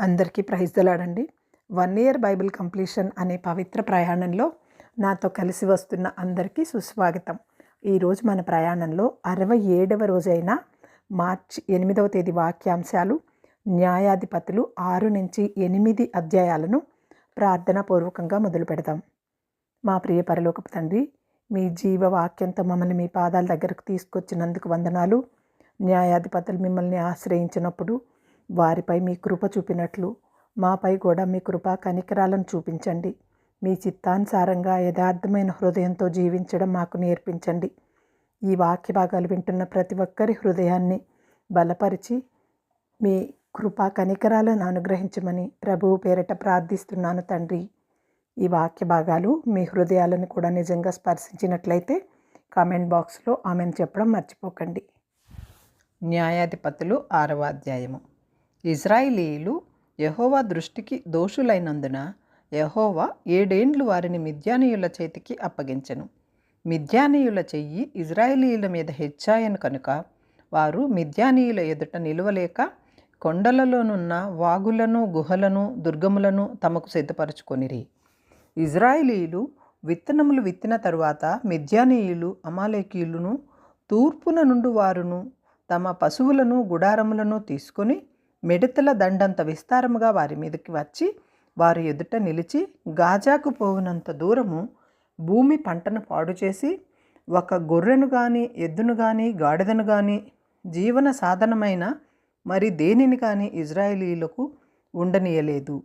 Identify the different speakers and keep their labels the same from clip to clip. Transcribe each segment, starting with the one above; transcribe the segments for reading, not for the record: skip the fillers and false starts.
Speaker 1: అందరికీ praise దలాడండి. 1 year Bible completion అనే పవిత్ర ప్రయాణంలో నాతో కలిసి వస్తున్న అందరికీ సుస్వాగతం. ఈరోజు మన ప్రయాణంలో 67వ రోజైన మార్చి 8వ తేదీ వాక్యాంశాలు, న్యాయాధిపతులు 6 నుంచి 8 అధ్యాయాలను ప్రార్థనాపూర్వకంగా మొదలు పెడదాం. మా ప్రియ పరలోకపు తండ్రి, మీ జీవవాక్యంతో మమ్మల్ని మీ పాదాల దగ్గరకు తీసుకొచ్చినందుకు వందనాలు. న్యాయాధిపతులు మిమ్మల్ని ఆశ్రయించినప్పుడు వారిపై మీ కృప చూపినట్లు మాపై కూడా మీ కృప కనికరాలను చూపించండి. మీ చిత్తానుసారంగా యథార్థమైన హృదయంతో జీవించడం మాకు నేర్పించండి. ఈ వాక్య భాగాలు వింటున్న ప్రతి ఒక్కరి హృదయాన్ని బలపరిచి మీ కృపా కనికరాలను అనుగ్రహించమని ప్రభువు పేరిట ప్రార్థిస్తున్నాను తండ్రి. ఈ వాక్య భాగాలు మీ హృదయాలను కూడా నిజంగా స్పర్శించినట్లయితే కామెంట్ బాక్స్లో ఆమెను చెప్పడం మర్చిపోకండి. న్యాయాధిపతులు 6వ అధ్యాయము. ఇజ్రాయిలీయులు యెహోవా దృష్టికి దోషులైనందున యెహోవా 7 ఏండ్లు వారిని మిద్యానీయుల చేతికి అప్పగించెను. మిద్యానీయుల చెయ్యి ఇజ్రాయిలీయుల మీద హెచ్చాయను కనుక వారు మిద్యానీయుల ఎదుట నిలువలేక కొండలలోనున్న వాగులను, గుహలను, దుర్గములను తమకు సిద్ధపరచుకొనిరి. ఇజ్రాయిలీయులు విత్తనములు విత్తిన తరువాత మిద్యానీయులు అమాలేకీయులను తూర్పున నుండి వారును తమ పశువులను, గుడారములను తీసుకొని మిడతల దండంత విస్తారముగా వారి మీదకి వచ్చి వారి ఎదుట నిలిచి గాజాకు పోవునంత దూరము భూమి పంటను పాడు చేసి ఒక గొర్రెను కానీ, ఎద్దును కానీ, గాడిదను కానీ, జీవన సాధనమైన మరి దేనిని కానీ ఇజ్రాయేలీయులకు ఉండనీయలేదు.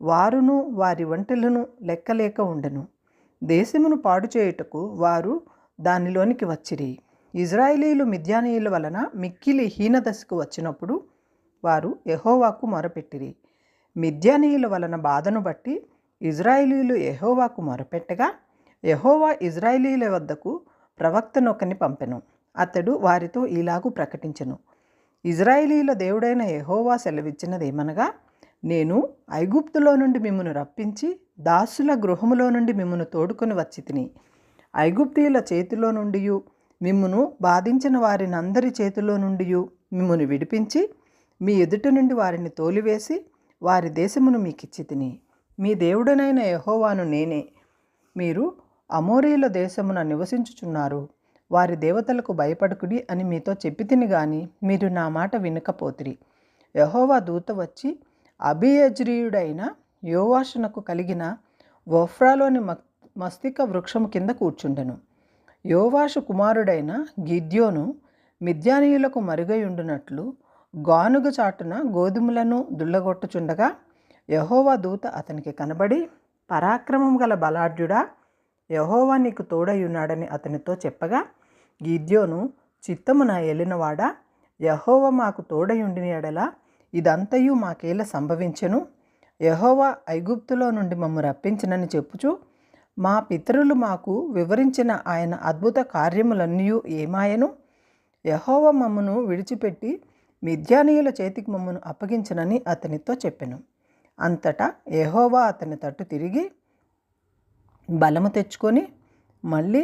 Speaker 1: వారును వారి ఒంటెలను లెక్కలేక ఉండెను. దేశమును పాడు చేయుటకు వారు దానిలోనికి వచ్చిరి. ఇజ్రాయేలీయులు మిద్యానీయుల వలన మిక్కిలి హీనదశకు వచ్చినప్పుడు వారు యెహోవాకు మొరపెట్టిరి. మిద్యానీయుల వలన బాధను బట్టి ఇజ్రాయేలీయులు యెహోవాకు మొరపెట్టగా యెహోవా ఇజ్రాయేలీయుల వద్దకు ప్రవక్తనొకని పంపెను. అతడు వారితో ఇలాగు ప్రకటించెను: ఇజ్రాయేలీయుల దేవుడైన యెహోవా సెలవిచ్చినదేమనగా, నేను ఐగుప్తులో నుండి మిమ్మును రప్పించి దాసుల గృహములో నుండి మిమ్మును తోడుకొని వచ్చి తిని ఐగుప్తీయుల చేతిలో నుండి మిమ్మును బాధించిన వారినందరి చేతిలో నుండి మిమ్మును విడిపించి మీ ఎదుట నుండి వారిని తోలివేసి వారి దేశమును మీకిచ్చి తిని మీ దేవుడనైన యెహోవాను నేనే. మీరు అమోరీయుల దేశమున నివసించుచున్నారు. వారి దేవతలకు భయపడకుడి అని మీతో చెప్పి తిని గాని మీరు నా మాట వినకపోతిరి. యెహోవా దూత వచ్చి అబీయజ్రీయుడైన యోవాషునకు కలిగిన ఒఫ్రాలోని మస్తిక వృక్షము కింద కూర్చుండెను. యోవాషు కుమారుడైన గిద్యోను మిద్యానీయులకు మరుగయుండునట్లు గానుగ చాటున గోధుమలను దుళ్ళగొట్టుచుండగా యెహోవా దూత అతనికి కనబడి, పరాక్రమం గల బలాఢ్యుడా, యెహోవా నీకు తోడయున్నాడని అతనితో చెప్పగా, గిద్యోను చిత్తమున ఏలినవాడా, యెహోవా మాకు తోడయుండిన ఎడల ఇదంతయు మాకేల సంభవించెను? యెహోవా ఐగుప్తులో నుండి మమ్ము రప్పించినని చెప్పుచు మా పితరులు మాకు వివరించిన ఆయన అద్భుత కార్యములన్నీ ఏమాయను? యెహోవా మమ్మను విడిచిపెట్టి మిద్యానీయుల చేతికి మమ్మను అప్పగించనని అతనితో చెప్పెను. అంతటా యెహోవా అతని తట్టు తిరిగి, బలము తెచ్చుకొని మళ్ళీ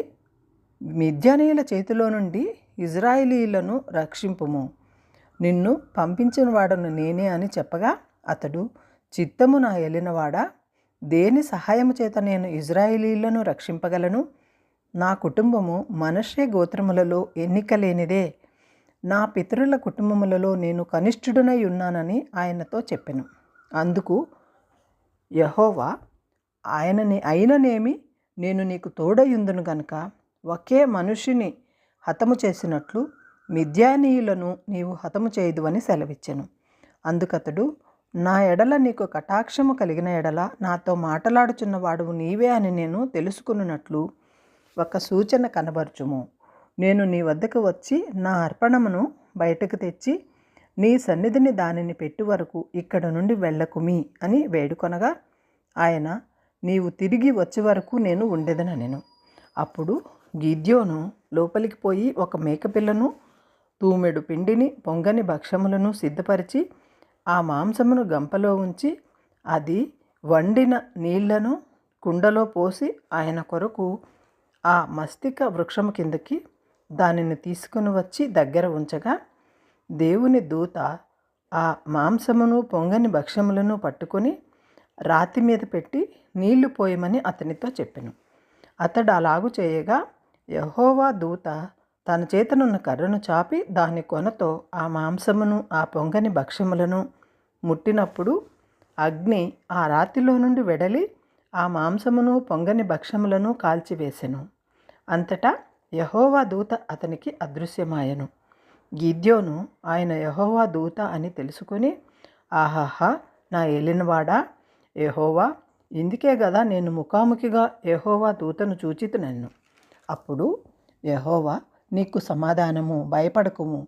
Speaker 1: మిద్యానీయుల చేతిలో నుండి ఇజ్రాయేలీయులను రక్షింపుము. నిన్ను పంపించిన వాడను నేనే అని చెప్పగా అతడు, చిత్తమున ఏలినవాడా, దేని సహాయము చేత నేను ఇజ్రాయేలీయులను రక్షింపగలను? నా కుటుంబము మనష్షే గోత్రములలో ఎన్నిక లేనిదే. నా పితరుల కుటుంబములలో నేను కనిష్ఠుడనై ఉన్నానని ఆయనతో చెప్పెను. అందుకు యెహోవా, అయిననేమి నేను నీకు తోడయుందును గనుక ఒకే మనుషుని హతము చేసినట్లు మిద్యానీయులను నీవు హతము చేయుదువని సెలవిచ్చెను. అందుకతడు, నా ఎడల నీకు కటాక్షము కలిగిన ఎడల నాతో మాటలాడుచున్న వాడువు నీవే అని నేను తెలుసుకున్నట్లు ఒక సూచన కనబరచుము. నేను నీ వద్దకు వచ్చి నా అర్పణమును బయటకు తెచ్చి నీ సన్నిధిని దానిని పెట్టు వరకు ఇక్కడ నుండి వెళ్ళకుమి అని వేడుకొనగా ఆయన, నీవు తిరిగి వచ్చే వరకు నేను ఉండేదనెను. అప్పుడు గిద్యోను లోపలికి పోయి ఒక మేకపిల్లను, తూమెడు పిండిని, పొంగని భక్షములను సిద్ధపరిచి ఆ మాంసమును గంపలో ఉంచి అది వండిన నీళ్లను కుండలో పోసి ఆయన కొరకు ఆ మస్తిక వృక్షము కిందకి దానిని తీసుకుని వచ్చి దగ్గర ఉంచగా దేవుని దూత ఆ మాంసమును పొంగని భక్ష్యములను పట్టుకొని రాతి మీద పెట్టి నీళ్లు పోయమని అతనితో చెప్పెను. అతడు అలాగు చేయగా యెహోవా దూత తన చేతనున్న కర్రను చాపి దాని కొనతో ఆ మాంసమును ఆ పొంగని భక్ష్యములను ముట్టినప్పుడు అగ్ని ఆ రాతిలో నుండి వెడలి ఆ మాంసమును పొంగని భక్ష్యములను కాల్చివేసెను. అంతటా యెహోవా దూత అతనికి అదృశ్యమాయెను. గిద్యోను ఆయన యెహోవా దూత అని తెలుసుకొని, ఆహాహా, నా ఏలినవాడా యెహోవా, ఇందుకే గదా నేను ముఖాముఖిగా యెహోవా దూతను చూచితినెను. అప్పుడు యెహోవా, నీకు సమాధానము, భయపడకుము,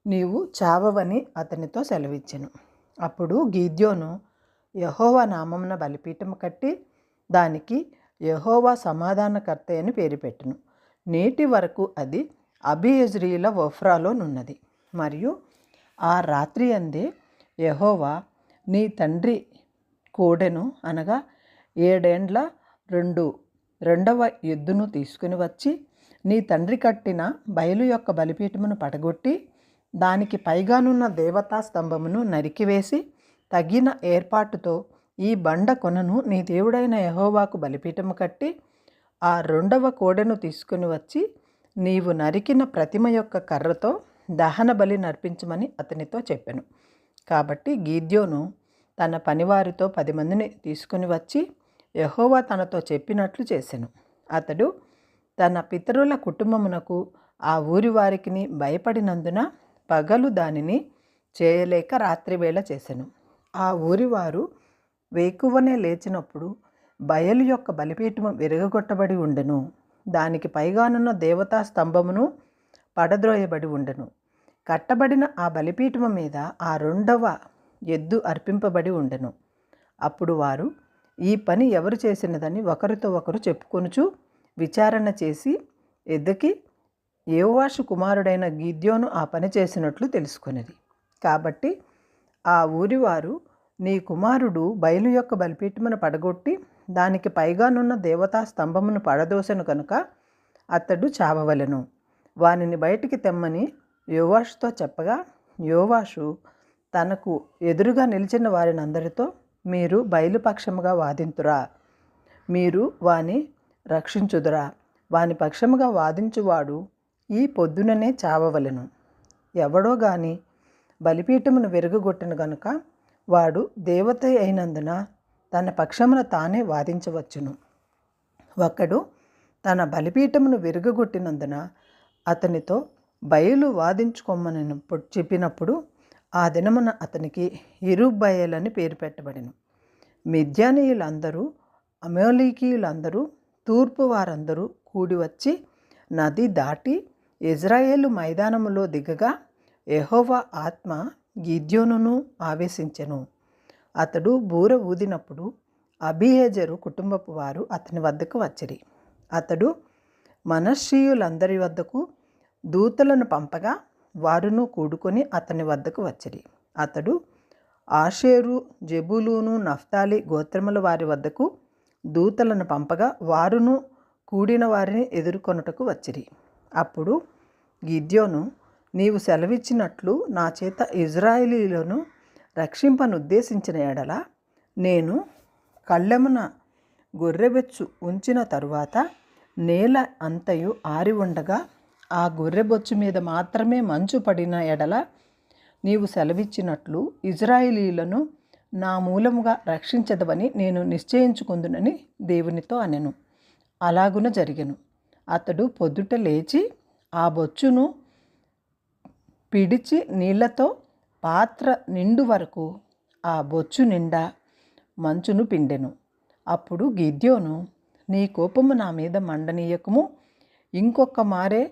Speaker 1: నీవు చావవని అతనితో సెలవిచ్చెను. అప్పుడు గిద్యోను యెహోవా నామమున బలిపీఠము కట్టి దానికి యెహోవా సమాధానకర్త అని పేరు పెట్టెను. నేటి వరకు అది అబీయెజ్రీయుల ఒఫ్రాలోనున్నది. మరియు ఆ రాత్రి అందే యెహోవా నీ తండ్రి కోడెను అనగా 7 ఏండ్ల రెండవ ఎద్దును తీసుకుని వచ్చి నీ తండ్రి కట్టిన బయలు యొక్క బలిపీఠమును పడగొట్టి దానికి పైగానున్న దేవతా స్తంభమును నరికివేసి తగిన ఏర్పాటుతో ఈ బండ కొనను నీ దేవుడైన యెహోవాకు బలిపీఠము కట్టి ఆ 2వ కోడెను తీసుకుని వచ్చి నీవు నరికిన ప్రతిమ యొక్క కర్రతో దహన బలి నర్పించమని అతనితో చెప్పెను. కాబట్టి గిద్యోను తన పనివారితో 10 మందిని తీసుకుని వచ్చి యెహోవా తనతో చెప్పినట్లు చేసెను. అతడు తన పితరుల కుటుంబమునకు ఆ ఊరి వారికి భయపడినందున పగలు దానిని చేయలేక రాత్రివేళ చేసెను. ఆ ఊరివారు వేకువనే లేచినప్పుడు బయలు యొక్క బలిపీఠము విరగగొట్టబడి ఉండెను. దానికి పైగానున్న దేవతా స్తంభమును పడద్రోయబడి ఉండెను. కట్టబడిన ఆ బలిపీఠము మీద ఆ 2వ ఎద్దు అర్పింపబడి ఉండెను. అప్పుడు వారు ఈ పని ఎవరు చేసినదని ఒకరితో ఒకరు చెప్పుకొనుచు విచారణ చేసి ఎద్దకి యోవాషు కుమారుడైన గిద్యోను ఆ పని చేసినట్లు తెలుసుకొనిది. కాబట్టి ఆ ఊరివారు, నీ కుమారుడు బయలు యొక్క బలిపీఠమును పడగొట్టి దానికి పైగానున్న దేవతా స్తంభమును పడదోసెను కనుక అతడు చావవలెను, వానిని బయటికి తెమ్మని యోవాషుతో చెప్పగా, యోవాషు తనకు ఎదురుగా నిలిచిన వారినందరితో, మీరు బయలుపక్షముగా వాదింతురా, మీరు వాని రక్షించుదురా, వాని పక్షముగా వాదించువాడు ఈ పొద్దుననే చావవలెను. ఎవడో గాని బలిపీఠమును విరగొట్టెను గనుక వాడు దేవత అయినందున తన పక్షమున తానే వాదించవచ్చును. ఒకడు తన బలిపీఠమును విరగొట్టినందున అతనితో బయలు వాదించుకోమని చెప్పినప్పుడు ఆ దినమున అతనికి యెరుబ్బయలు అని పేరు పెట్టబడెను. మిద్యానీయులందరూ అమోలీకీయులందరూ తూర్పు వారందరూ కూడి వచ్చి నది దాటి ఇజ్రాయేలు మైదానములో దిగగా యెహోవా ఆత్మ గిద్యోనును ఆవేశించెను. అతడు బూర ఊదినప్పుడు అబీయెజెరు కుటుంబపు వారు అతని వద్దకు వచ్చిరి. అతడు మనష్షీయులందరి వద్దకు దూతలను పంపగా వారును కూడుకొని అతని వద్దకు వచ్చిరి. అతడు ఆషేరు, జెబూలూను, నఫ్తాలి గోత్రముల వారి వద్దకు దూతలను పంపగా వారును కూడిన వారిని ఎదుర్కొనుటకు వచ్చిరి. అప్పుడు గిద్యోను, నీవు సెలవిచ్చినట్లు నా చేత ఇజ్రాయేలీయులను రక్షింపనుద్దేశించిన ఎడల నేను కళ్ళెమున గొర్రెబొచ్చు ఉంచిన తరువాత నేల అంతయు ఆరి ఉండగా ఆ గొర్రెబొచ్చు మీద మాత్రమే మంచు పడిన ఎడల నీవు సెలవిచ్చినట్లు ఇజ్రాయేలీయులను నా మూలముగా రక్షించదవని నేను నిశ్చయించుకుందునని దేవునితో అనెను. అలాగున జరిగెను. అతడు పొద్దుట లేచి ఆ బొచ్చును పిడిచి నీళ్లతో పాత్ర నిండు వరకు ఆ బొచ్చు నిండా మంచును పిండెను. అప్పుడు గిద్యోను, నీ కోపము నా మీద మండనీయకము, ఇంకొక మారే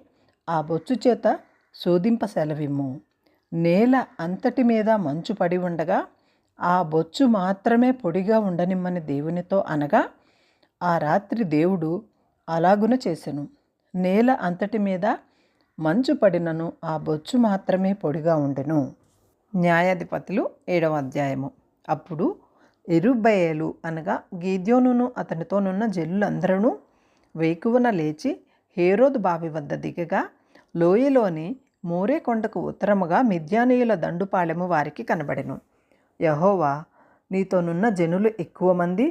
Speaker 1: ఆ బొచ్చు చేత శోధింప సెలవిమ్ము. నేల అంతటి మీద మంచు పడి ఉండగా ఆ బొచ్చు మాత్రమే పొడిగా ఉండనిమ్మని దేవునితో అనగా ఆ రాత్రి దేవుడు అలాగున చేసెను. నేల అంతటి మీద మంచు పడినను ఆ బొచ్చు మాత్రమే పొడిగా ఉండెను. న్యాయాధిపతులు 7వ అధ్యాయము. అప్పుడు యెరుబ్బయలు అనగా గిద్యోనును అతనితోనున్న జనులందరూ వేకువన లేచి హేరోదు బావి వద్ద దిగగా లోయలోని మోరే కొండకు ఉత్తరముగా మిద్యానీయుల దండుపాళెము వారికి కనబడెను. యెహోవా, నీతోనున్న జనులు ఎక్కువ మంది,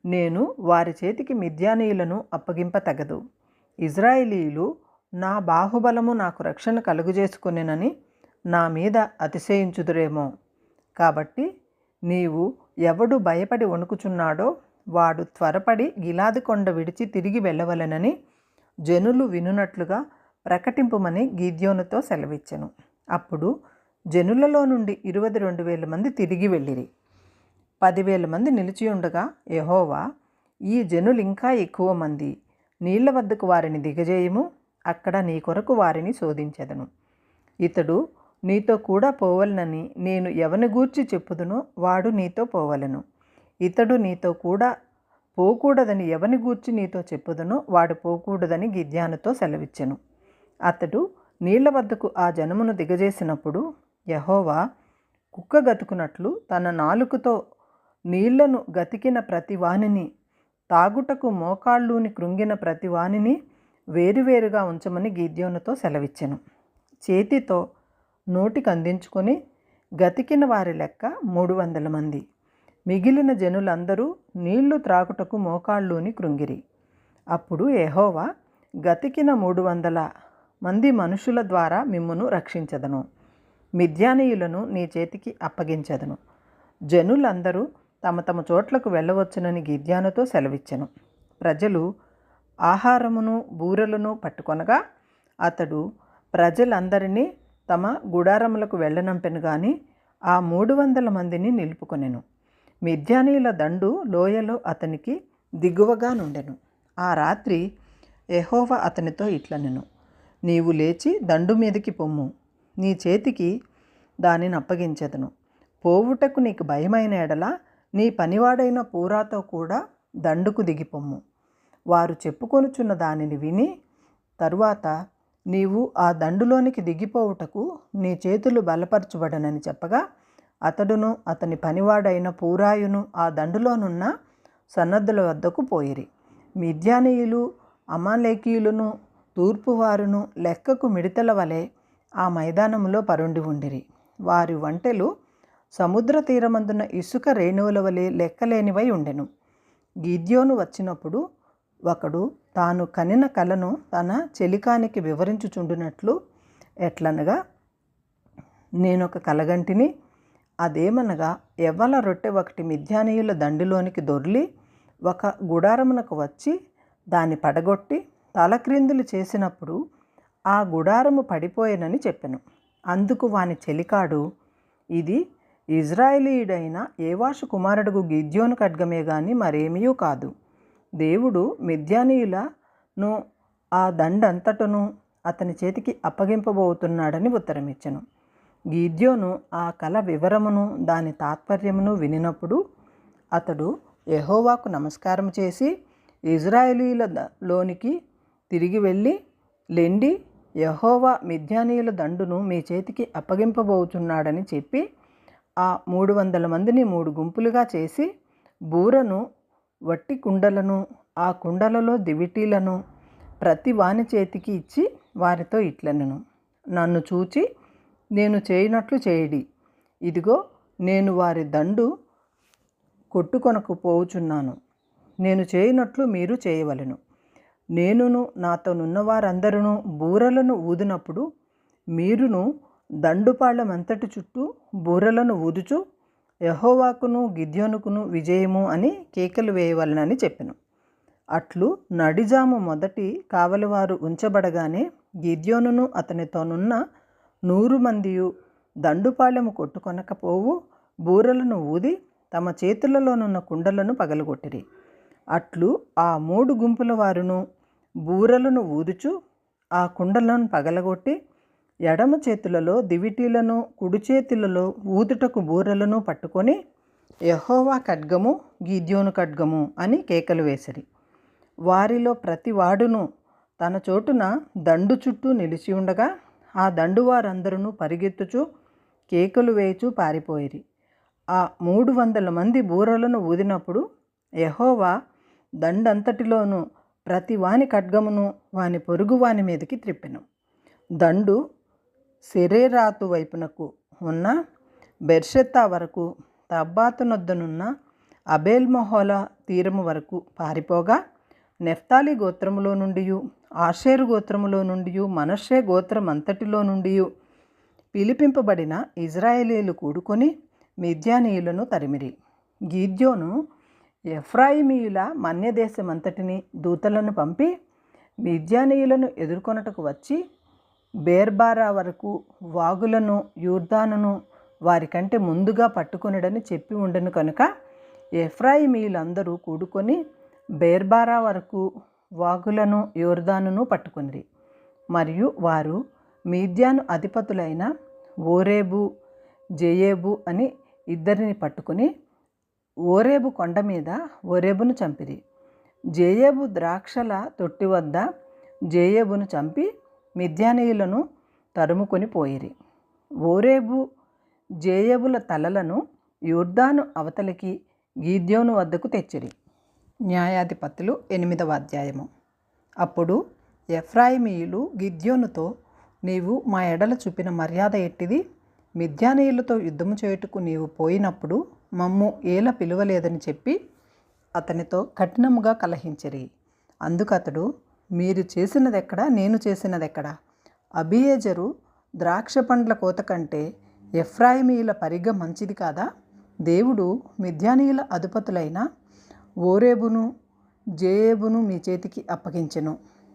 Speaker 1: నేను వారి చేతికి మిద్యానీయులను అప్పగింపతగదు. ఇజ్రాయేలీయులు నా బాహుబలము నాకు రక్షణ కలుగజేసుకొనెనని నా మీద అతిశయించుదురేమో. కాబట్టి నీవు ఎవడు భయపడి వణుకుచున్నాడో వాడు త్వరపడి గిలాదు కొండ విడిచి తిరిగి వెళ్ళవలెనని జనులు వినునట్లుగా ప్రకటింపుమని గిద్యోనుతో సెలవిచ్చెను. అప్పుడు జనులలో నుండి 22,000 మంది తిరిగి వెళ్ళిరి. 10,000 మంది నిలిచియుండగా యెహోవా, ఈ జనులు ఇంకా ఎక్కువ మంది, నీళ్ల వద్దకు వారిని దిగజేయము, అక్కడ నీ కొరకు వారిని శోధించెదను. ఇతడు నీతో కూడా పోవలనని నేను ఎవని గూర్చి చెప్పుదునో వాడు నీతో పోవలను. ఇతడు నీతో కూడా పోకూడదని ఎవని గూర్చి నీతో చెప్పుదునో వాడు పోకూడదని గిద్యోనుతో సెలవిచ్చెను. అతడు నీళ్ల వద్దకు ఆ జనమును దిగజేసినప్పుడు యెహోవా కుక్క గతుకున్నట్లు తన నాలుకతో నీళ్లను గతికిన ప్రతి వానిని, తాగుటకు మోకాళ్ళూని కృంగిన ప్రతి వానిని వేరువేరుగా ఉంచమని గిద్యోనుతో సెలవిచ్చెను. చేతితో నోటికి అందించుకొని గతికిన వారి లెక్క 300 మంది. మిగిలిన జనులందరూ నీళ్లు త్రాగుటకు మోకాళ్ళూని కృంగిరి. అప్పుడు యెహోవా, గతికిన 300 మంది మనుషుల ద్వారా మిమ్మును రక్షించదను, మిద్యానీయులను నీ చేతికి అప్పగించదను. జనులందరూ తమ తమ చోట్లకు వెళ్ళవచ్చునని గిద్యోనుతో సెలవిచ్చెను. ప్రజలు ఆహారమును బూరలను పట్టుకొనగా అతడు ప్రజలందరినీ తమ గుడారములకు వెళ్ళనంపెను గాని ఆ 300 మందిని నిలుపుకొనెను. మిద్యానీయుల దండు లోయలో అతనికి దిగువగా నుండెను. ఆ రాత్రి యెహోవా అతనితో ఇట్లనెను, నీవు లేచి దండు మీదకి పొమ్ము, నీ చేతికి దానిని అప్పగించెదను. పోవుటకు నీకు భయమైన ఎడల నీ పనివాడైన పూరాతో కూడా దండుకు దిగిపొమ్ము. వారు చెప్పుకొనుచున్న దానిని విని తరువాత నీవు ఆ దండులోనికి దిగిపోవుటకు నీ చేతులు బలపరచబడనని చెప్పగా అతడును అతని పనివాడైన పూరాయును ఆ దండులోనున్న సన్నద్ధుల వద్దకు పోయిరి. మిద్యానీయులు అమాలేకీయులను తూర్పువారును లెక్కకు మిడతల వలె ఆ మైదానములో పరుండి ఉండిరి. వారి వంటెలు సముద్ర తీరమందున ఇసుక రేణువుల వలె లెక్కలేనివై ఉండెను. గిద్యోను వచ్చినప్పుడు ఒకడు తాను కనిన కలను తన చెలికానికి వివరించుచుండునట్లు ఎట్లనగా, నేనొక కలగంటిని, అదేమనగా ఎవ్వల రొట్టె ఒకటి మిద్యానీయుల దండిలోనికి దొర్లి ఒక గుడారమునకు వచ్చి దాన్ని పడగొట్టి తలక్రిందులు చేసినప్పుడు ఆ గుడారము పడిపోయేనని చెప్పెను. అందుకు వాని చెలికాడు, ఇది ఇజ్రాయేలీయుడైన ఏవాషు కుమారుడు గిద్యోను ఖడ్గమే గాని మరేమీ కాదు. దేవుడు మిద్యానీయులను ఆ దండంతటను అతని చేతికి అప్పగింపబోతున్నాడని ఉత్తరమిచ్చెను. గిద్యోను ఆ కల వివరమును దాని తాత్పర్యమును వినినప్పుడు అతడు యెహోవాకు నమస్కారం చేసి ఇజ్రాయేలీయులలోనికి తిరిగి వెళ్ళి, లెండి, యెహోవా మిద్యానీయుల దండును మీ చేతికి అప్పగింపబోతున్నాడని చెప్పి ఆ 300 మందిని 3 గుంపులుగా చేసి బూరను, వట్టి కుండలను, ఆ కుండలలో దివిటీలను ప్రతి వాని చేతికి ఇచ్చి వారితో ఇట్లనెను, నన్ను చూచి నేను చేయనట్లు చేయుడి. ఇదిగో నేను వారి దండు కొట్టుకొనకు పోవుచున్నాను. నేను చేయనట్లు మీరు చేయవలెను. నేనును నాతోనున్న వారందరూ బూరలను ఊదినప్పుడు మీరును దండుపాళ్లమంతటి చుట్టూ బూరలను ఊదుచు యెహోవాకును గిద్యోనుకును విజయము అని కేకలు వేయవలనని చెప్పెను. అట్లు నడిజాము మొదటి కావలివారు ఉంచబడగానే గిద్యోనును అతనితోనున్న 100 మందియు దండుపాళ్యము కొట్టుకొనకపోవు బూరలను ఊది తమ చేతులలోనున్న కుండలను పగలగొట్టిరి. అట్లు ఆ 3 గుంపుల వారును బూరలను ఊదుచు ఆ కుండలను పగలగొట్టి ఎడమ చేతులలో దివిటీలను, కుడి చేతులలో ఊదుటకు బూరలను పట్టుకొని యెహోవా ఖడ్గము, గిద్యోను ఖడ్గము అని కేకలు వేసిరి. వారిలో ప్రతి వాడును తన చోటున దండు చుట్టూ నిలిచి ఉండగా ఆ దండు వారందరూ పరిగెత్తుచు కేకలు వేయుచు పారిపోయిరి. ఆ 300 మంది బూరలను ఊదినప్పుడు యెహోవా దండంతటిలోనూ ప్రతి వాని ఖడ్గమును వాని పొరుగు వాని మీదకి త్రిప్పెను. దండు సెరేరాతు వైపునకు ఉన్న బెర్షెత్తా వరకు, తబ్బాతునొద్దనున్న అబేల్మొహోల తీరము వరకు పారిపోగా, నెఫ్తాలి గోత్రములో నుండి, ఆషేరు గోత్రములో నుండి, మనష్షే గోత్రమంతటిలో నుండి పిలిపింపబడిన ఇజ్రాయేలీలు కూడుకొని మిద్యానీయులను తరిమిరి. గిద్యోను ఎఫ్రాయిమీయుల మన్యదేశమంతటిని దూతలను పంపి మిద్యానీయులను ఎదుర్కొనుటకు వచ్చి బేర్బారా వరకు వాగులను యోర్దానును వారికంటే ముందుగా పట్టుకొనుడని చెప్పి ఉండెను కనుక ఎఫ్రాయిమీయులందరూ కూడుకొని బేర్బారా వరకు వాగులను యోర్దానును పట్టుకొనిరి. మరియు వారు మిద్యాను అధిపతులైన ఓరేబు, జెయేబు అని ఇద్దరిని పట్టుకుని ఓరేబు కొండ మీద ఓరేబును చంపిరి. జెయేబు ద్రాక్షల తొట్టి వద్ద జెయేబును చంపి మిద్యానీయులను తరుముకొని పోయిరి. ఓరేబు, జెయేబుల తలలను యోర్దాను అవతలికి గిద్యోను వద్దకు తెచ్చిరి. న్యాయాధిపతులు 8వ అధ్యాయము. అప్పుడు ఎఫ్రాయిమీయులు గిద్యోనుతో, నీవు మా ఎడల చూపిన మర్యాద ఎట్టిది? మిద్యానీయులతో యుద్ధము చేయుటకు నీవు పోయినప్పుడు మమ్ము ఏల పిలువలేదని చెప్పి అతనితో కఠినముగా కలహించిరి. అందుకతడు, మీరు చేసినదెక్కడా, నేను చేసినదెక్కడా? అబీయెజరు ద్రాక్ష పండ్ల కోత కంటే ఎఫ్రాయిమీయుల పరిగ మంచిది కాదా? దేవుడు మిద్యానీయుల అధిపతులైన ఓరేబును, జెయేబును మీ చేతికి అప్పగించెను.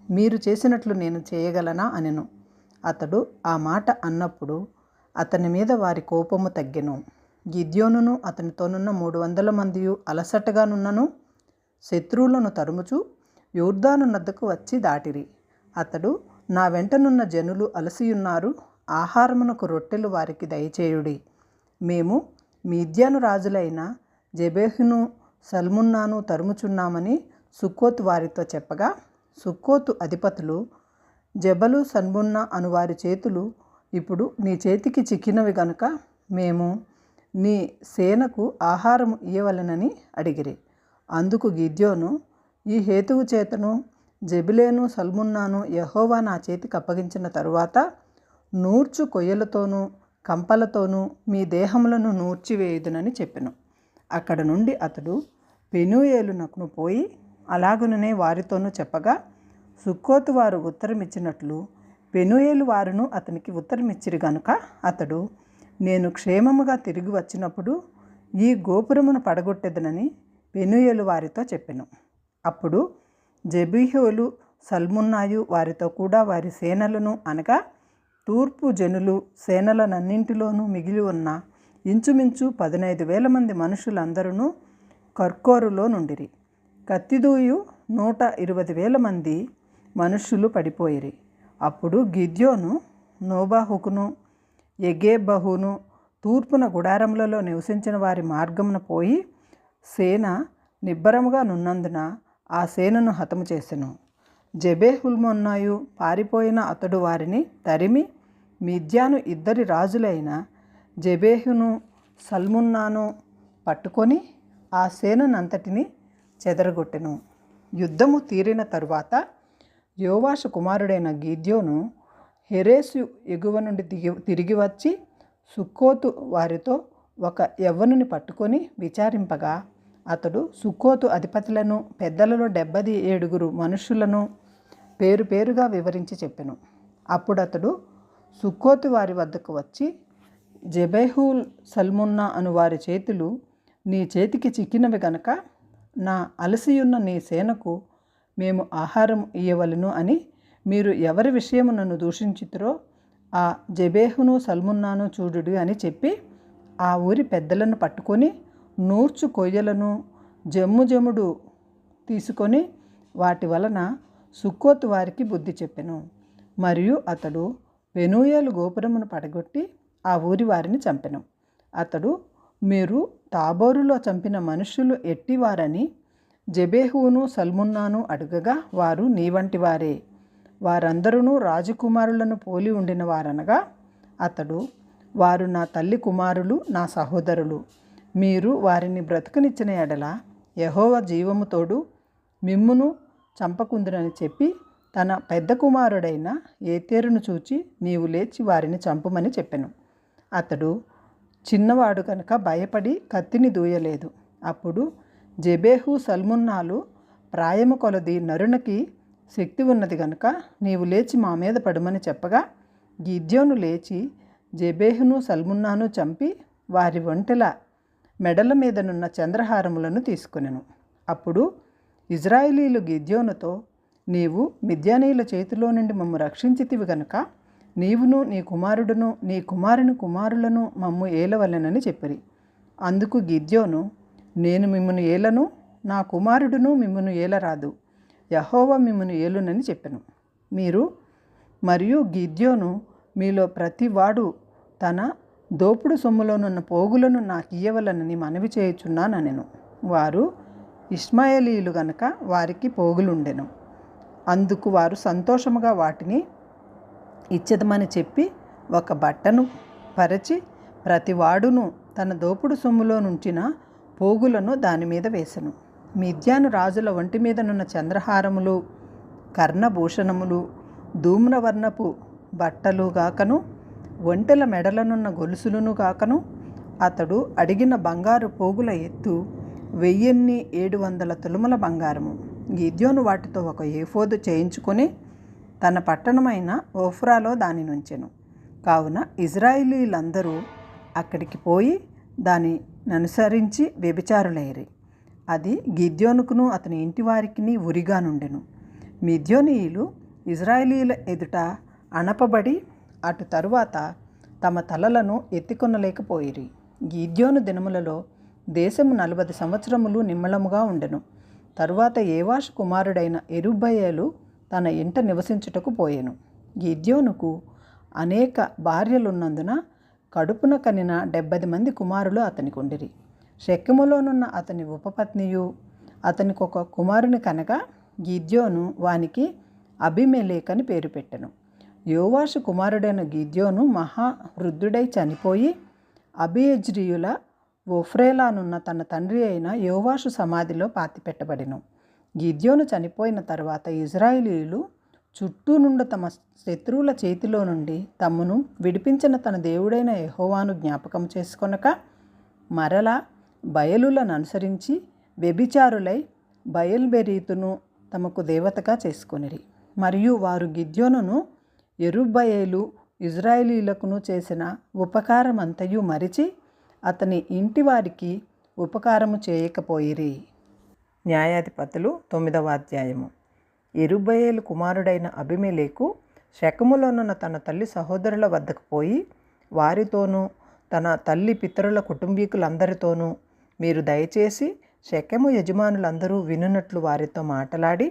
Speaker 1: మీరు చేసినట్లు నేను చేయగలనా అనెను. అతడు ఆ మాట అన్నప్పుడు అతని మీద వారి కోపము తగ్గెను. గిద్యోనును అతనితోనున్న 300 మందియు అలసటగానున్నను శత్రువులను తరుముచు యోర్దాను నద్దకు వచ్చి దాటిరి. అతడు, నా వెంటనున్న జనులు అలసియున్నారు, ఆహారమునకు రొట్టెలు వారికి దయచేయుడి. మేము మిద్యాను రాజులైన జెబెహును, సల్మున్నాను తరుముచున్నామని సుక్కోతు వారితో చెప్పగా, సుక్కోతు అధిపతులు జెబలు, సల్మున్నా అను వారి చేతులు ఇప్పుడు నీ చేతికి చిక్కినవి గనుక మేము నీ సేనకు ఆహారము ఇయ్యవలెనని అడిగిరి. అందుకు గిద్యోను, ఈ హేతువు చేతను జెబులేను, సల్మున్నాను యెహోవా నా చేతికి అప్పగించిన తరువాత నూర్చు కొయ్యలతోనూ కంపలతోనూ మీ దేహములను నూర్చివేయుదునని చెప్పెను. అక్కడ నుండి అతడు పెనూయేలునకు పోయి అలాగుననే వారితోనూ చెప్పగా, సుక్కోతు వారు ఉత్తరమిచ్చినట్లు పెనూయేలు వారును అతనికి ఉత్తరమిచ్చిరి గనుక అతడు, నేను క్షేమముగా తిరిగి వచ్చినప్పుడు ఈ గోపురమును పడగొట్టెదనని పెనూయేలు వారితో చెప్పెను. అప్పుడు జెబీహోలు, సల్మున్నాయు వారితో కూడా వారి సేనలను, అనగా తూర్పు జనులు సేనలనన్నింటిలోనూ మిగిలి ఉన్న ఇంచుమించు 15,000 మంది మనుషులందరూ కర్కోరులో నుండిరి. కత్తిదూయు 120,000 మంది మనుష్యులు పడిపోయిరి. అప్పుడు గిద్యోను నోబాహుకును, ఎగేబహును తూర్పున గుడారములలో నివసించిన వారి మార్గమున పోయి సేన నిబ్బరముగా నున్నందున ఆ సేనను హతము చేసెను. జెబెహుల్మోన్నాయు పారిపోయిన అతడు వారిని తరిమి మిద్యాను ఇద్దరి రాజులైన జెబెహును, సల్మున్నాను పట్టుకొని ఆ సేననంతటిని చెదరగొట్టెను. యుద్ధము తీరిన తరువాత యోవాషు కుమారుడైన గిద్యోను హెరెసు ఎగువ నుండి తిరిగి వచ్చి సుక్కోతు వారితో ఒక యవ్వనుని పట్టుకొని విచారింపగా, అతడు సుక్కోతు అధిపతులను, పెద్దలలో 77 మనుషులను పేరు పేరుగా వివరించి చెప్పెను. అప్పుడు అతడు సుక్కోతు వారి వద్దకు వచ్చి, జెబెహుల్, సల్మున్నా అను వారి చేతులు నీ చేతికి చిక్కినవి గనక నా అలసియున్న నీ సేనకు మేము ఆహారం ఇయ్యవలను అని మీరు ఎవరి విషయము నన్ను దూషించితిరో ఆ జెబెహును, సల్మున్నాను చూడుడి అని చెప్పి ఆ ఊరి పెద్దలను పట్టుకొని నూర్చు కొయ్యలను జమ్ముడు తీసుకొని వాటి వలన సుక్కోతు వారికి బుద్ధి చెప్పెను. మరియు అతడు పెనూయేలు గోపురమును పడగొట్టి ఆ ఊరి వారిని చంపెను. అతడు, మీరు తాబోరులో చంపిన మనుష్యులు ఎట్టివారని జెబెహును, సల్మున్నాను అడుగగా, వారు నీ వంటి వారే, వారందరూ రాజకుమారులను పోలి ఉండిన వారనగా, అతడు, వారు నా తల్లి కుమారులు, నా సహోదరులు. మీరు వారిని బ్రతుకనిచ్చిన ఎడల యెహోవా జీవము తోడు మిమ్మును చంపకుందునని చెప్పి తన పెద్ద కుమారుడైన ఏతేరును చూచి నీవు లేచి వారిని చంపుమని చెప్పెను. అతడు చిన్నవాడు కనుక భయపడి కత్తిని దూయలేదు. అప్పుడు జెబేహు సల్మున్నాలు ప్రాయము కొలది నరునికి శక్తి ఉన్నది గనుక నీవు లేచి మా మీద పడుమని చెప్పగా గిద్యోను లేచి జెబేహును సల్మున్నాను చంపి వారి ఒంటెల మెడల మీదనున్న చంద్రహారములను తీసుకొనెను. అప్పుడు ఇజ్రాయేలీలు గిద్యోనుతో నీవు మిద్యానీయుల చేతిలో నుండి మమ్ము రక్షించితివి గనుక నీవును నీ కుమారుడును నీ కుమారుని కుమారులను మమ్ము ఏలవలెనని చెప్పిరి. అందుకు గిద్యోను నేను మిమ్మును ఏలను, నా కుమారుడును మిమ్మును ఏలరాదు, యెహోవా మిమ్మును ఏలునని చెప్పెను. మీరు మరియు గిద్యోను మీలో ప్రతివాడు తన దోపుడు సొమ్ములోనున్న పోగులను నాకు ఇయ్యవలనని మనవి చేయుచున్నానెను. వారు ఇష్మాయేలీయులు గనక వారికి పోగులుండెను. అందుకు వారు సంతోషముగా వాటిని ఇచ్చేదమని చెప్పి ఒక బట్టను పరచి ప్రతివాడును తన దోపుడు సొమ్ములో నుంచిన పోగులను దాని మీద వేసెను. మిద్యాను రాజుల ఒంటి మీదనున్న చంద్రహారములు, కర్ణభూషణములు, ధూమ్రవర్ణపు బట్టలు గాకను, ఒంటెల మెడలనున్న గొలుసులను గాకను అతడు అడిగిన బంగారు పోగుల ఎత్తు 1700 తులముల బంగారము. గిద్యోను వాటితో ఒక ఏఫోదు చేయించుకొని తన పట్టణమైన ఓఫ్రాలో దాని నుంచెను. కావున ఇజ్రాయేలీలందరూ అక్కడికి పోయి దాని అనుసరించి వ్యభిచారులైరి. అది గిద్యోనుకును అతని ఇంటి వారికి ఉరిగా నుండెను. మిద్యోనీయులు ఇజ్రాయేలీల ఎదుట అణపబడి అటు తరువాత తమ తలలను ఎత్తికొనలేకపోయిరి. గిద్యోను దినములలో దేశము 40 సంవత్సరములు నిమ్మళముగా ఉండెను. తరువాత ఏవాషు కుమారుడైన యెరుబ్బయలు తన ఇంట నివసించుటకు పోయెను. గిద్యోనుకు అనేక భార్యలున్నందున కడుపున కనిన 70 మంది కుమారులు అతనికి ఉండిరి. షెకెములోనున్న అతని ఉపపత్నియు అతనికి ఒక కుమారుని కనగా గిద్యోను వానికి అబీమెలెకు అని పేరు పెట్టెను. యోవాషు కుమారుడైన గిద్యోను మహావృద్ధుడై చనిపోయి అబీయెజ్రీయుల ఒఫ్రేలానున్న తన తండ్రి అయిన యోవాషు సమాధిలో పాతిపెట్టబడెను. గిద్యోను చనిపోయిన తర్వాత ఇజ్రాయేలీయులు చుట్టూ నుండి తమ శత్రువుల చేతిలో నుండి తమ్మును విడిపించిన తన దేవుడైన యెహోవాను జ్ఞాపకం చేసుకొనక మరలా బయలులను అనుసరించి వ్యభిచారులై బయల్బెరీతును తమకు దేవతగా చేసుకొనిరి. మరియు వారు గిద్యోనును యెరుబ్బయలు ఇజ్రాయేలీయులకును చేసిన ఉపకారమంతయు మరిచి అతని ఇంటి వారికి ఉపకారము చేయకపోయిరి. న్యాయాధిపతులు 9వ అధ్యాయము. యెరుబ్బయలు కుమారుడైన అబీమెలెకు షెకెములోనున్న తన తల్లి సహోదరుల వద్దకు పోయి వారితోనూ తన తల్లి పితరుల కుటుంబీకులందరితోనూ మీరు దయచేసి షెకెము యజమానులందరూ వినున్నట్లు వారితో మాట్లాడి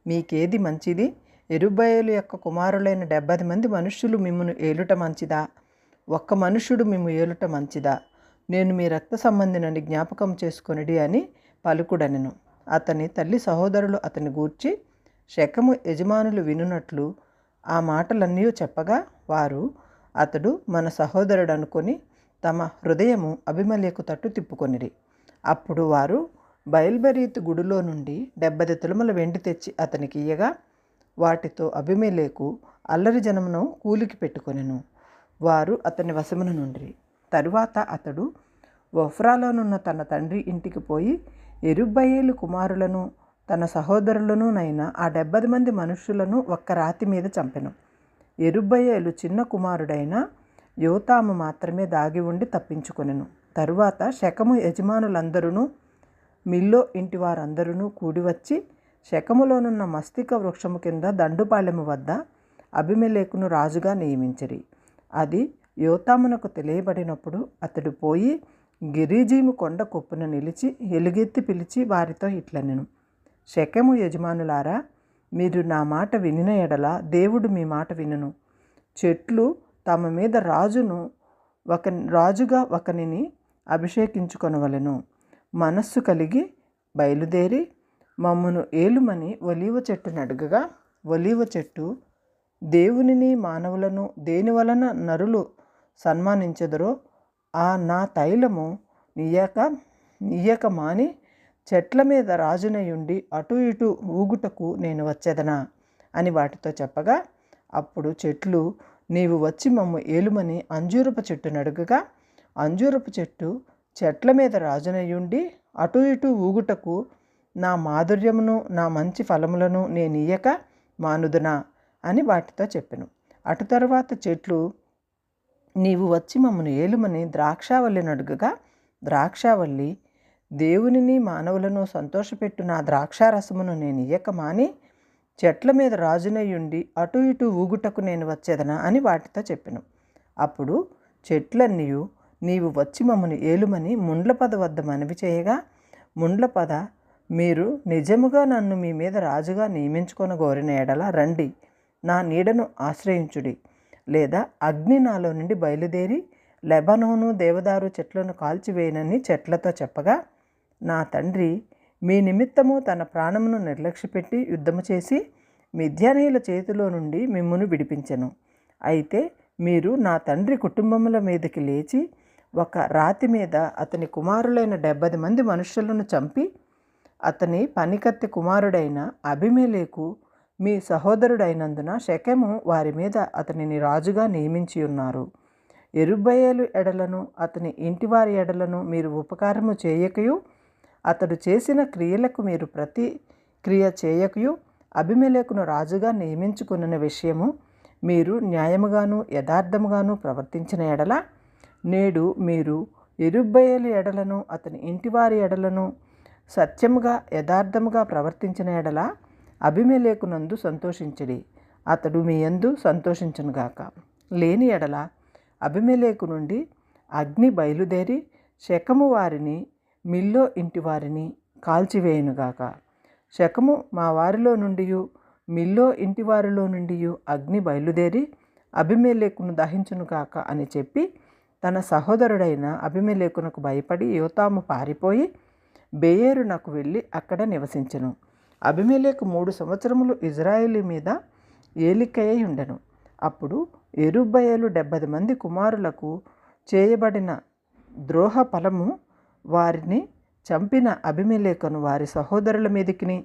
Speaker 1: మీకేది మంచిది, యెరుబ్బయలు యొక్క కుమారులైన 70 మంది మనుష్యులు మిమ్మును ఏలుట మంచిదా, ఒక్క మనుష్యుడు మిమ్ము ఏలుట మంచిదా, నేను మీ రక్త సంబంధినని జ్ఞాపకం చేసుకొనిడి అని పలుకుడనెను. అతని తల్లి సహోదరులు అతని గూర్చి షెకెము యజమానులు వినున్నట్లు ఆ మాటలన్నీ చెప్పగా వారు అతడు మన సహోదరుడు అనుకొని తమ హృదయము అబీమెలెకు తట్టు తిప్పుకొనిరి. అప్పుడు వారు బయల్బెరీతు గుడిలో నుండి 70 తులముల వెండి తెచ్చి అతనికి ఇయ్యగా వాటితో అబీమెలెకు అల్లరి జనమును కూలికి పెట్టుకొనెను. వారు అతని వశమున నుండిరి. తరువాత అతడు ఒఫ్రాలోనున్న తన తండ్రి ఇంటికి పోయి యెరుబ్బయలు కుమారులను తన సహోదరులనునైనా ఆ 70 మంది మనుష్యులను ఒక్క రాతి మీద చంపెను. యెరుబ్బయలు చిన్న కుమారుడైన యోతాము మాత్రమే దాగి ఉండి తప్పించుకొనెను. తరువాత షెకెము యజమానులందరూ మిల్లో ఇంటి వారందరూ కూడివచ్చి షెకెములోనున్న మస్తిక వృక్షము కింద దండుపాళెము వద్ద అబీమెలెకును రాజుగా నియమించిరి. అది యోతామునకు తెలియబడినప్పుడు అతడు పోయి గిరిజీము కొండ కొప్పున నిలిచి ఎలుగెత్తి పిలిచి వారితో ఇట్లనెను, షెకెము యజమానులారా, మీరు నా మాట వినిన ఎడల దేవుడు మీ మాట వినును. చెట్లు తమ మీద రాజుగా ఒకనిని అభిషేకించుకొనవలెను. మనస్సు కలిగి బయలుదేరి మమ్మను ఏలుమని ఒలీవ చెట్టును అడగగా ఒలీవ చెట్టు దేవునిని మానవులను దేనివలన నరులు సన్మానించెదరో ఆ నా తైలము నీయక మాని చెట్ల మీద రాజునయుండి అటు ఇటు ఊగుటకు నేను వచ్చేదనా అని వాటితో చెప్పగా, అప్పుడు చెట్లు, నీవు వచ్చి మమ్ము ఏలుమని అంజూరపు చెట్టును అడుగగా, అంజూరపు చెట్టు, చెట్ల మీద రాజునయ్యుండి అటు ఇటు ఊగుటకు నా మాధుర్యమును నా మంచి ఫలములను నేనియ్యక మానుదునా అని వాటితో చెప్పెను. అటు తరువాత చెట్లు, నీవు వచ్చి మమ్మను ఏలుమని ద్రాక్షావల్లిని అడుగగా, ద్రాక్షావల్లి, దేవునిని మానవులను సంతోషపెట్టు నా ద్రాక్షారసమును నేను ఇయ్యక మాని చెట్ల మీద రాజునయ్యుండి అటు ఇటు ఊగుటకు నేను వచ్చేదనా అని వాటితో చెప్పెను. అప్పుడు చెట్లన్నీ, నీవు వచ్చి మమ్మను ఏలుమని ముండ్లపద వద్ద మనవి చేయగా, ముండ్లపద, మీరు నిజముగా నన్ను మీ మీద రాజుగా నియమించుకొనగోరిన ఎడల రండి, నా నీడను ఆశ్రయించుడి, లేదా అగ్ని నాలో నుండి బయలుదేరి లెబనోను దేవదారు చెట్లను కాల్చివేయనని చెట్లతో చెప్పగా, నా తండ్రి మీ నిమిత్తము తన ప్రాణమును నిర్లక్ష్యపెట్టి యుద్ధము చేసి మిద్యానీయుల చేతిలో నుండి మిమ్మును విడిపించెను. అయితే మీరు నా తండ్రి కుటుంబముల మీదకి లేచి ఒక రాతి మీద అతని కుమారులైన 70 మంది మనుషులను చంపి అతని పనికత్తె కుమారుడైన అబీమెలెకు మీ సహోదరుడైనందున షెకెము వారి మీద అతనిని రాజుగా నియమించి ఉన్నారు. యెరుబ్బయలు ఎడలను అతని ఇంటివారి ఎడలను మీరు ఉపకారము చేయకయు, అతడు చేసిన క్రియలకు మీరు ప్రతి క్రియ చేయకయు అబీమెలెకును రాజుగా నియమించుకున్న విషయము మీరు న్యాయముగాను యథార్థముగాను ప్రవర్తించిన ఎడల, నేడు మీరు యెరుబ్బయలు ఎడలను అతని ఇంటివారి ఎడలను సత్యముగా యథార్థముగా ప్రవర్తించిన ఎడల అబీమెలెకునందు సంతోషించుడి, అతడు మీ యందు సంతోషించునుగాక. లేని ఎడల అబీమెలెకు నుండి అగ్ని బయలుదేరి షెకెము వారిని మిల్లో ఇంటివారిని కాల్చివేయునుగాక. షెకెము మా వారిలో నుండి మిల్లో ఇంటివారిలో నుండి అగ్ని బయలుదేరి అబీమెలెకును దహించునుగాక అని చెప్పి తన సహోదరుడైన అబీమెలెకునకు భయపడి యోతాము పారిపోయి బెయేరునకు వెళ్ళి అక్కడ నివసించెను. అబీమెలెకు 3 సంవత్సరములు ఇజ్రాయేలు మీద ఏలికయ్యి ఉండెను. అప్పుడు యెరుబ్బయలు 70 మంది కుమారులకు చేయబడిన ద్రోహ ఫలము వారిని చంపిన అబీమెలెకును వారి సహోదరుల మీదికిని,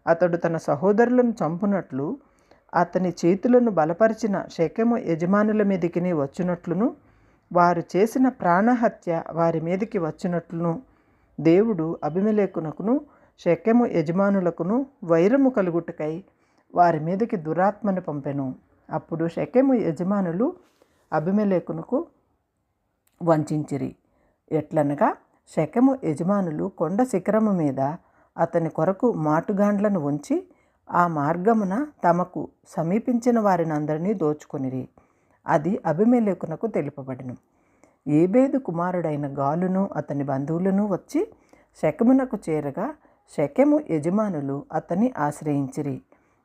Speaker 1: అతడు తన సహోదరులను చంపునట్లు అతని చేతులను బలపరిచిన షెకెము యజమానుల మీదికిని వచ్చినట్లును, వారు చేసిన ప్రాణహత్య వారి మీదికి వచ్చినట్లును దేవుడు అబీమెలెకునకును షెకెము యజమానులకును వైరము కలుగుటకై వారి మీదకి దురాత్మను పంపెను. అప్పుడు షెకెము యజమానులు అబీమెలెకునకు వంచిరి. ఎట్లనగా, షెకెము యజమానులు కొండ శిఖరము మీద అతని కొరకు మాటుగాండ్లను ఉంచి ఆ మార్గమున తమకు సమీపించిన వారిని అందరినీ దోచుకొనిరి. అది అబీమెలెకునకు తెలుపబడెను. ఏబేదు కుమారుడైన గాలును అతని బంధువులను వచ్చి షెకెమునకు చేరగా, షెకెము యజమానులు అతన్ని ఆశ్రయించిరి.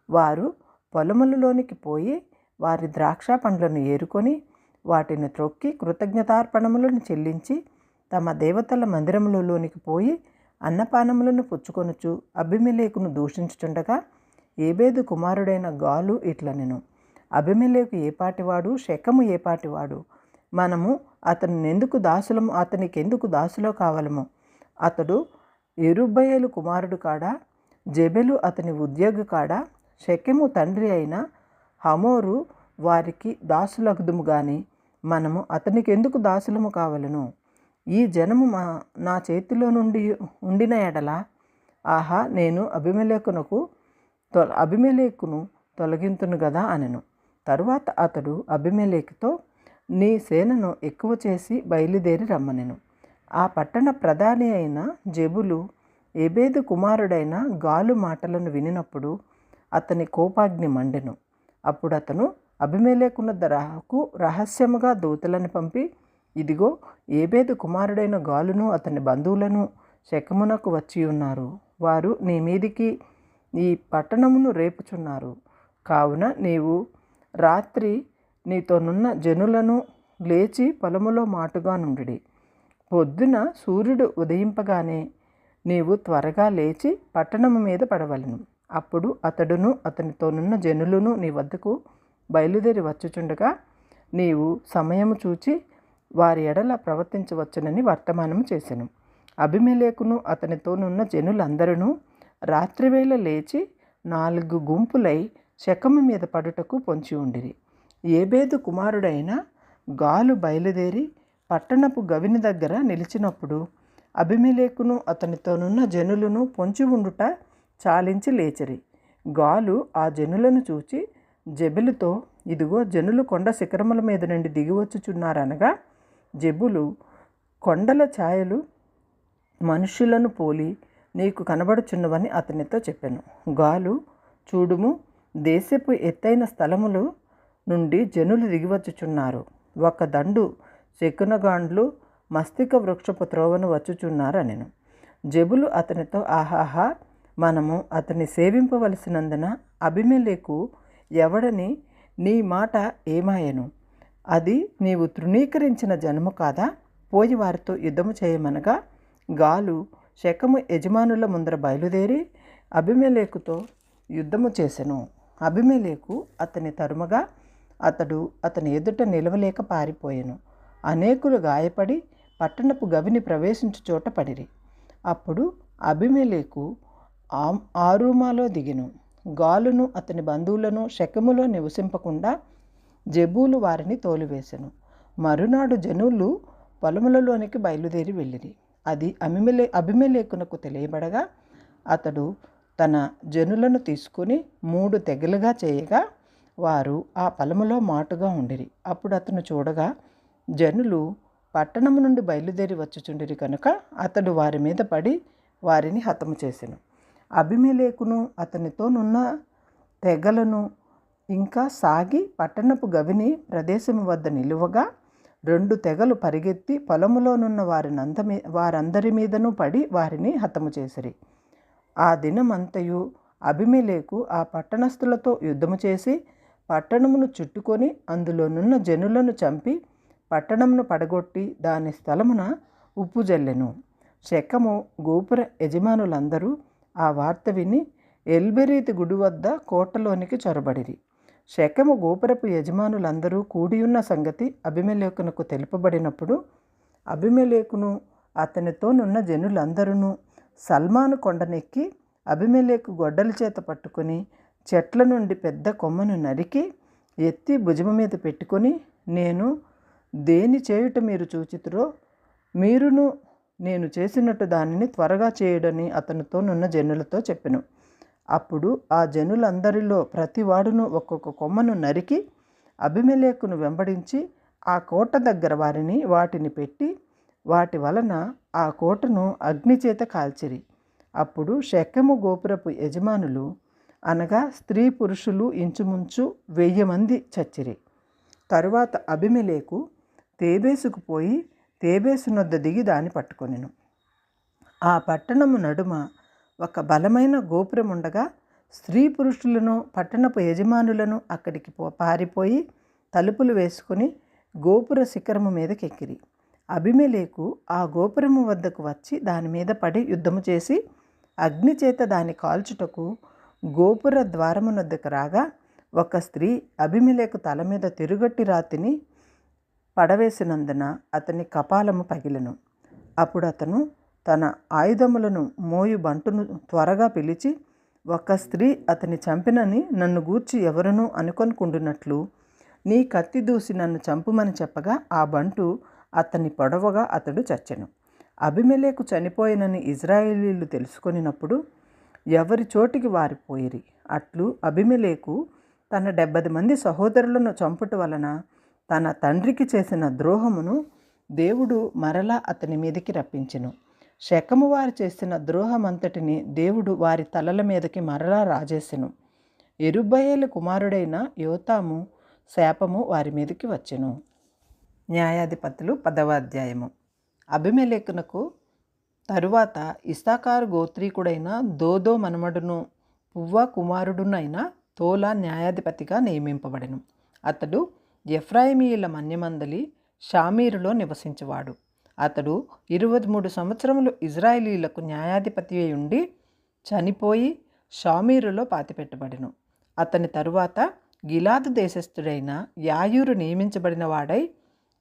Speaker 1: వారు పొలములలోనికి పోయి వారి ద్రాక్ష పండ్లను ఏరుకొని వాటిని త్రొక్కి కృతజ్ఞతార్పణములను చెల్లించి తమ దేవతల మందిరములలోనికి పోయి అన్నపానములను పుచ్చుకొనుచు అబీమెలెకును దూషించుచుండగా, ఏబేదు కుమారుడైన గాలు ఇట్లనెను, అబీమెలెకు ఏపాటివాడు, షెకెము ఏపాటివాడు, మనము అతనికెందుకు దాసులో కావలము? అతడు యెరుబ్బయలు కుమారుడు కాడా? జెబెలు అతని ఉద్యోగి కాడా? షెకెము తండ్రి అయిన హమోరు వారికి దాసులగుదుము గాని మనము అతనికెందుకు దాసులము కావలను? ఈ జనము నా చేతిలో నుండి ఉండిన ఎడల, ఆహా, నేను అబీమెలెకును తొలగింతును గదా అనెను. తరువాత అతడు అబీమెలెకుతో, నీ సేనను ఎక్కువ చేసి బయలుదేరి రమ్మనెను. ఆ పట్టణ ప్రధాని అయిన జెబులు ఏబేదు కుమారుడైన గాలు మాటలను వినినప్పుడు అతని కోపాగ్ని మండెను. అప్పుడు అతను అబీమెలెకునొద్దకు రహస్యముగా దూతలను పంపి, ఇదిగో, ఏబేదు కుమారుడైన గాలును అతని బంధువులను షెకెమునకు వచ్చి ఉన్నారు. వారు నీ మీదికి ఈ పట్టణమును రేపుచున్నారు. కావున నీవు రాత్రి నీతోనున్న జనులను లేచి పొలములో మాటుగా నుండుడి. పొద్దున సూర్యుడు ఉదయింపగానే నీవు త్వరగా లేచి పట్టణము మీద పడవలెను. అప్పుడు అతడును అతనితోనున్న జనులను నీ వద్దకు బయలుదేరి వచ్చుచుండగా నీవు సమయము చూచి వారి ఎడల ప్రవర్తించవచ్చునని వర్తమానము చేసెను. అబీమెలెకును అతనితోనున్న జనులందరూ రాత్రివేళ లేచి 4 గుంపులై శెకము మీద పడుటకు పొంచి ఉండిరి. ఏబేదు కుమారుడైన గాలు బయలుదేరి పట్టణపు గవిని దగ్గర నిలిచినప్పుడు అబీమెలెకును అతనితోనున్న జనులను పొంచి ఉండుట చాలించి లేచిరి. గాలు ఆ జనులను చూచి జెబులుతో, ఇదిగో జనులు కొండ శిఖరముల మీద నుండి దిగివచ్చుచున్నారనగా, జెబులు, కొండల ఛాయలు మనుష్యులను పోలి నీకు కనబడుచున్నవని అతనితో చెప్పాను. గాలు, చూడుము, దేశపు ఎత్తైన స్థలములు నుండి జనులు దిగివచ్చుచున్నారు. ఒక దండు శకునగాండ్లు మస్తిక వృక్షపు త్రోవను వచ్చుచున్నారనెను. జెబులు అతనితో, ఆహాహా, మనము అతన్ని సేవింపవలసినందున అబీమెలెకు ఎవడని నీ మాట ఏమాయెను? అది నీవు తృణీకరించిన జనము కాదా? పోయి వారితో యుద్ధము చేయమనగా, గాలు శెకము యజమానుల ముందర బయలుదేరి అబీమెలెకుతో యుద్ధము చేసెను. అబీమెలెకు అతని తరుమగా అతడు అతని ఎదుట నిలవలేక పారిపోయెను. అనేకులు గాయపడి పట్టణపు గవిని ప్రవేశించు చోట పడిరి. అప్పుడు అబీమెలెకు ఆరూమాలో దిగెను. గాలును అతని బంధువులను శెకెములో నివసింపకుండా జెబూలు వారిని తోలివేసెను. మరునాడు జనులు పొలములలోనికి బయలుదేరి వెళ్ళిరి. అది అబీమెలెకునకు తెలియబడగా అతడు తన జనులను తీసుకుని 3 తెగలుగా చేయగా వారు ఆ పొలములో మాటుగా ఉండిరి. అప్పుడు అతను చూడగా జనులు పట్టణము నుండి బయలుదేరి వచ్చుచుండిరి కనుక అతడు వారి మీద పడి వారిని హతము చేసెను. అబీమెలెకును అతనితోనున్న తెగలను ఇంకా సాగి పట్టణపు గవిని ప్రదేశము వద్ద నిలువగా 2 తెగలు పరిగెత్తి పొలములోనున్న వారందరి మీదను పడి వారిని హతము చేసిరి. ఆ దినమంతయు అబీమెలెకు ఆ పట్టణస్థులతో యుద్ధము చేసి పట్టణమును చుట్టుకొని అందులోనున్న జనులను చంపి పట్టణమును పడగొట్టి దాని స్థలమున ఉప్పు జల్లెను. శెకము గోపుర యజమానులందరూ ఆ వార్త విని ఎల్బెరీతు గుడి వద్ద కోటలోనికి చొరబడిరి. శెకము గోపురపు యజమానులందరూ కూడియున్న సంగతి అబీమెలెకునకు తెలుపబడినప్పుడు అబీమెలెకును అతనితోనున్న జనులందరూ సల్మాను కొండనెక్కి అబీమెలెకు గొడ్డలి చేత పట్టుకొని చెట్ల నుండి పెద్ద కొమ్మను నరికి ఎత్తి భుజము మీద పెట్టుకొని, నేను దేని చేయుట మీరు చూచితురో మీరును నేను చేసినట్టు దానిని త్వరగా చేయుడని అతనితోనున్న జనులతో చెప్పెను. అప్పుడు ఆ జనులందరిలో ప్రతివాడును ఒక్కొక్క కొమ్మను నరికి అబీమెలెకును వెంబడించి ఆ కోట దగ్గర వాటిని పెట్టి వాటి వలన ఆ కోటను అగ్నిచేత కాల్చిరి. అప్పుడు శెకెము గోపురపు యజమానులు అనగా స్త్రీ పురుషులు ఇంచుమించు 1000 మంది చచ్చిరి. తరువాత అబీమెలెకు తేబేసుకు పోయి తేబేసు నొద్ద దిగి దాన్ని పట్టుకొనెను. ఆ పట్టణము నడుమ ఒక బలమైన గోపురం ఉండగా స్త్రీ పురుషులను పట్టణపు యజమానులను అక్కడికి పారిపోయి తలుపులు వేసుకుని గోపుర శిఖరము మీదకెక్కిరి. అబీమెలెకు ఆ గోపురము వద్దకు వచ్చి దాని మీద పడి యుద్ధము చేసి అగ్నిచేత దాన్ని కాల్చుటకు గోపుర ద్వారమునొద్దకు రాగా ఒక స్త్రీ అబీమెలెకు తల మీద తిరుగట్టి రాతిని పడవేసినందున అతని కపాలము పగిలెను. అప్పుడు అతను తన ఆయుధములను మోయు బంటును త్వరగా పిలిచి, ఒక స్త్రీ అతని చంపినని నన్ను గూర్చి ఎవరునూ అనుకొనుకుంటున్నట్లు నీ కత్తి దూసి నన్ను చంపుమని చెప్పగా ఆ బంటు అతన్ని పొడవగా అతడు చచ్చెను. అబీమెలెకు చనిపోయినని ఇజ్రాయేలీలు తెలుసుకొనినప్పుడు ఎవరి చోటికి వారిపోయిరి. అట్లు అబీమెలెకు తన 70 మంది సహోదరులను చంపుట వలన తన తండ్రికి చేసిన ద్రోహమును దేవుడు మరలా అతని మీదకి రప్పించెను. శెకము వారు చేసిన ద్రోహమంతటిని దేవుడు వారి తలల మీదకి మరలా రాజేసెను. యెరుబ్బయలు కుమారుడైన యోతాము శాపము వారి మీదకి వచ్చెను. న్యాయాధిపతులు 10వ అధ్యాయము. అబీమెలెకునకు తరువాత ఇస్సాకారు గోత్రీకుడైన దోదో మనుమడును పువ్వా కుమారుడునైన తోలా న్యాయాధిపతిగా నియమింపబడెను. అతడు ఎఫ్రాయిమీయుల మన్యమందలి షామీరులో నివసించేవాడు. అతడు 23 సంవత్సరములు ఇజ్రాయేలీలకు న్యాయాధిపతి అయి ఉండి చనిపోయి షామీరులో పాతిపెట్టబడెను. అతని తరువాత గిలాదు దేశస్థుడైన యాయూరు నియమించబడిన వాడై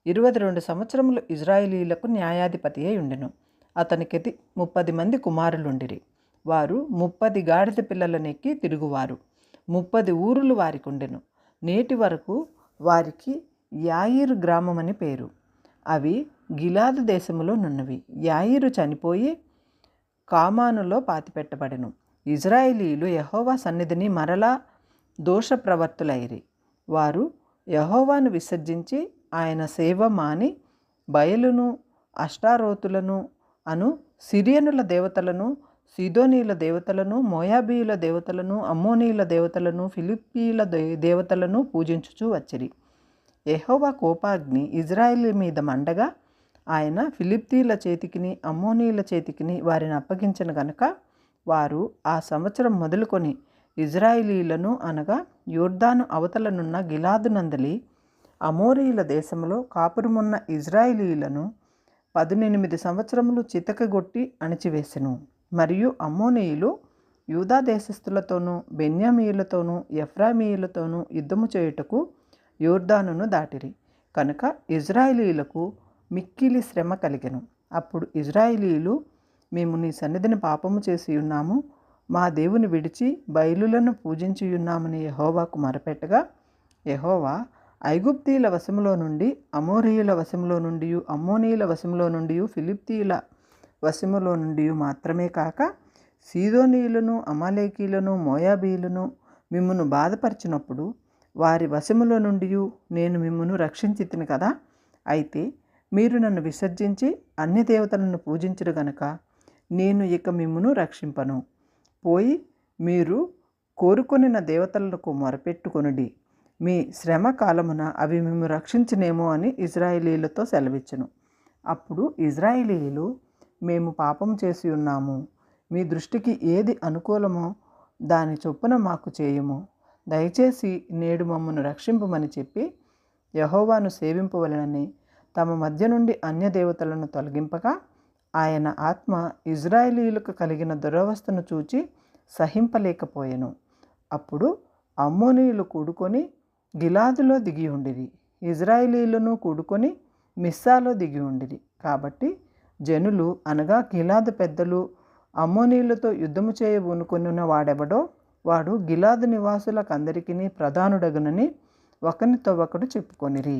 Speaker 1: 22 సంవత్సరములు ఇజ్రాయేలీలకు న్యాయాధిపతి అయి ఉండెను. అతనికి 30 మంది కుమారులుండిరి. వారు 30 గాడిద పిల్లలనెక్కి తిరుగువారు. 30 ఊరులు వారికుండెను. నేటి వరకు వారికి యాయీరు గ్రామం అని పేరు. అవి గిలాదు దేశములో నున్నవి. యాయీరు చనిపోయి కామానులో పాతిపెట్టబడెను. ఇజ్రాయేలీయులు యెహోవా సన్నిధిని మరలా దోషప్రవర్తులైరి. వారు యెహోవాను విసర్జించి ఆయన సేవ మాని బయలును అష్టారోతులను అను సిరియనుల దేవతలను, సీదోనీయుల దేవతలను, మోయాబీయుల దేవతలను, అమ్మోనీయుల దేవతలను, ఫిలిప్పీయుల దేవతలను పూజించుచూ వచ్చిరి. యెహోవా కోపాగ్ని ఇజ్రాయేలు మీద మండగా ఆయన ఫిలిప్పీయుల చేతికిని అమ్మోనీయుల చేతికిని వారిని అప్పగించిన గనుక వారు ఆ సంవత్సరం మొదలుకొని ఇజ్రాయేలీయులను, అనగా యోర్దాను అవతలనున్న గిలాదు నందలి అమోరీయుల దేశంలో కాపురమున్న ఇజ్రాయేలీయులను 18 సంవత్సరములు చితకగొట్టి అణిచివేసెను. మరియు అమ్మోనీయులు యూదా దేశస్థులతోనూ బెన్యామీయులతోనూ ఎఫ్రామీయులతోనూ యుద్ధము చేయుటకు యోర్దానును దాటిరి. కనుక ఇజ్రాయేలీయులకు మిక్కిలి శ్రమ కలిగెను. అప్పుడు ఇజ్రాయేలీయులు, మేము నీ సన్నిధిని పాపము చేసి ఉన్నాము, మా దేవుని విడిచి బయలులను పూజించియున్నామని యెహోవాకు మొరపెట్టగా, యెహోవా ఐగుప్తీయుల వశములో నుండి, అమోరీయుల వశములో నుండి, అమ్మోనీయుల వశములో నుండి, ఫిలిప్పీయుల వశములో నుండి మాత్రమే కాక సీదోనీయులను, అమాలేకీయులను, మోయాబీయులను మిమ్మును బాధపరిచినప్పుడు వారి వశములో నుండి నేను మిమ్మును రక్షించితిని కదా. అయితే మీరు నన్ను విసర్జించి అన్య దేవతలను పూజించుడు గనుక నేను ఇక మిమ్మును రక్షింపను. పోయి మీరు కోరుకొనిన దేవతలకు మొరపెట్టుకొనుడి. మీ శ్రమ కాలమున అవి మేము రక్షించనేమో అని ఇజ్రాయేలీయులతో సెలవిచ్చెను. అప్పుడు ఇజ్రాయేలీయులు, మేము పాపం చేసి ఉన్నాము, మీ దృష్టికి ఏది అనుకూలమో దాని చొప్పున మాకు చేయము, దయచేసి నేడు మమ్మను రక్షింపమని చెప్పి యెహోవాను సేవింపవలెనని తమ మధ్య నుండి అన్య దేవతలను తొలగింపగా, ఆయన ఆత్మ ఇజ్రాయేలీయులకు కలిగిన దురవస్థను చూచి సహింపలేకపోయెను. అప్పుడు అమ్మోనీయులు కూడుకొని గిలాదులో దిగి ఉండిరి, ఇజ్రాయేలీయులను కూడుకొని మిస్సాలో దిగి ఉండిరి. కాబట్టి జనులు, అనగా గిలాదు పెద్దలు, అమ్మోనీయులతో యుద్ధము చేయబూనుకొనిన వాడెవడో వాడు గిలాదు నివాసులకందరికీ ప్రధానుడగునని ఒకనితో ఒకడు చెప్పుకొనిరి.